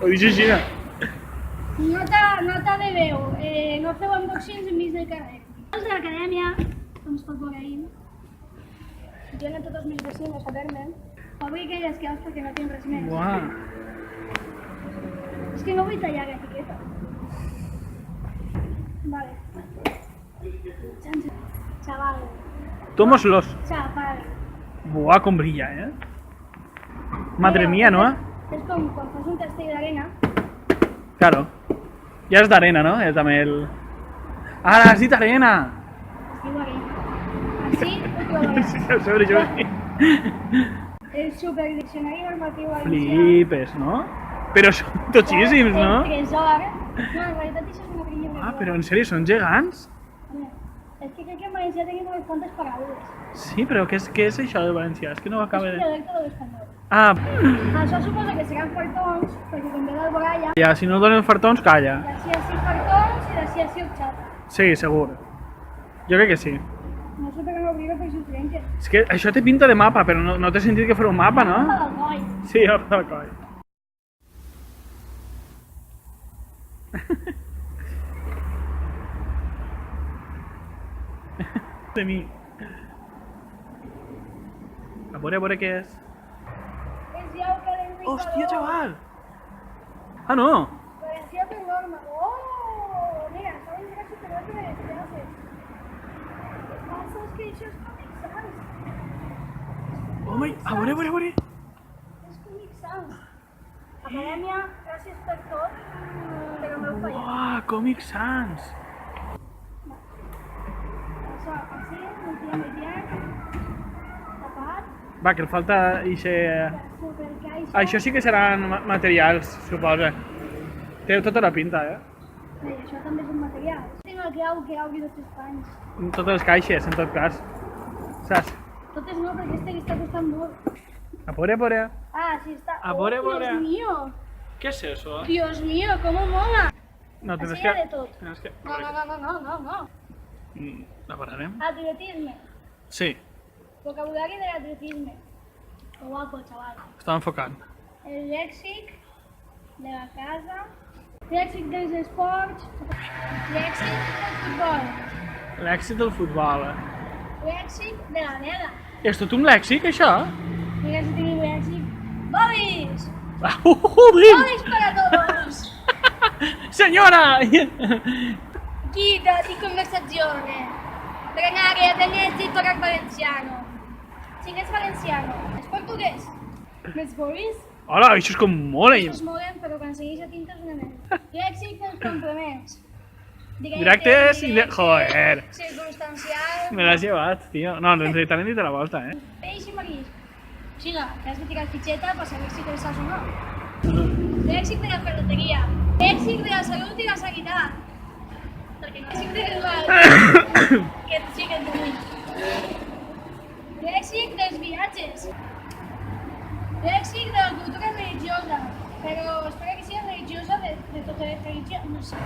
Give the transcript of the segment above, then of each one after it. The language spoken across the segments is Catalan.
Ho dit així. Nota de veu. No feu unboxings enmig del carrer. Els de l'acadèmia, com es pot veure ahir, tienen tots els meus vecinos a verme. Obri aquelles que altres que no tenen res més. Buah. És que no vull tallar l'etiqueta. Vale. Chaval. Tómoslos. Chaval. Buah, com brilla, eh? Madre mía, ¿no? És com quan fas un castell d'arena. Claro. Ja és d'arena, no? És també el... Ara, has dit arena! Es diu arena. Així ho trobaràs. Sí, a sobre jo. El superdiccionari normatiu valencià. Flipes, no? Però són totxíssims, no? El tresor. No, en realitat això és una pequeña Ah, però en sèrio, són gegants? És que crec que en valencià tenim unes quantes paraules. Sí, però què és això de valencià? És que no ho És acaba un de... dialecte de l'espanyol. Ah, Això suposa que seran fartons, perquè com ve d'Alboraya, ja, si no donen fartons, calla. d'ací a 6 fartons i d'ací a 6 horchata. Sí, segur. Jo crec que sí. No sé per què no obrir-ho per si ho trenquen. És que això té pinta de mapa, però no t'he sentit que fos un mapa, no? Mapa del coll. Sí, mapa del coll. De mi. A veure què és. És Yauca d'Enric Hòstia, Badó. xaval! Ah, no! Valencià per norma. Oh! Mira, saben que és superior de les classes. Passa és que això és Comic Sans. Home, a veure. És Comic Sans. Acadèmia, gràcies per tot, però m'heu fallat. Uah, Comic Sans! Això, així, multimedia, tapat, Va, que el falta ixe... supercaixa. Això sí que seran materials, suposa. Té tota la pinta, Bé, això també és un material. Tinc el que obri tots els panys. Totes les caixes, en tot cas. Saps? Totes no, perquè este que està costant molt. A veure. Ah, sí está. A veure. Dios mío. ¿Qué es eso? Dios mío, cómo mola. No, tienes Enseña que... de tot. Tienes que... No. La pararem? Atletisme. Sí, Vocabulario del atletisme. Qué guapo, chaval. estava enfocant. El lèxic de la casa. Lèxic dels esports. Lèxic del futbol. Lèxic del futbol, Lèxic de la neda. És tot un lèxic, això? Mira si tenim lèxic. ¡Bobis! ¡Bobis para todos! Senyora! Guida di conversazione. Drenaria dell'esito al valenciano. Si és valenciano. És portuguès. Més boris? Hola, això és com molt... Es molen, però quan segueix a tinta és una merda. Lèxic dels complements. Directes i... Joder! Circumstancial. Me l'has llevat, tio. No, en realitat l'hem dit a la volta, Peix i marisc. Xiga, que has de tirar fitxeta per saber si te'l saps o no. Lèxic de la ferreteria. Lèxic de la salut i la sanitat. Perquè lèxic del mal. Que sí que et vull. Lèxic dels viatges. Lèxic de la cultura religiosa. Però espera que sigui religiosa de totes les religions. No sé.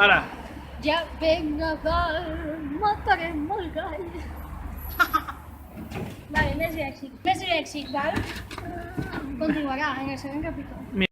Ara. Ja venc a dalt, matarem el gall. Vale, més lèxic, val? Continuarà en el següent capítol.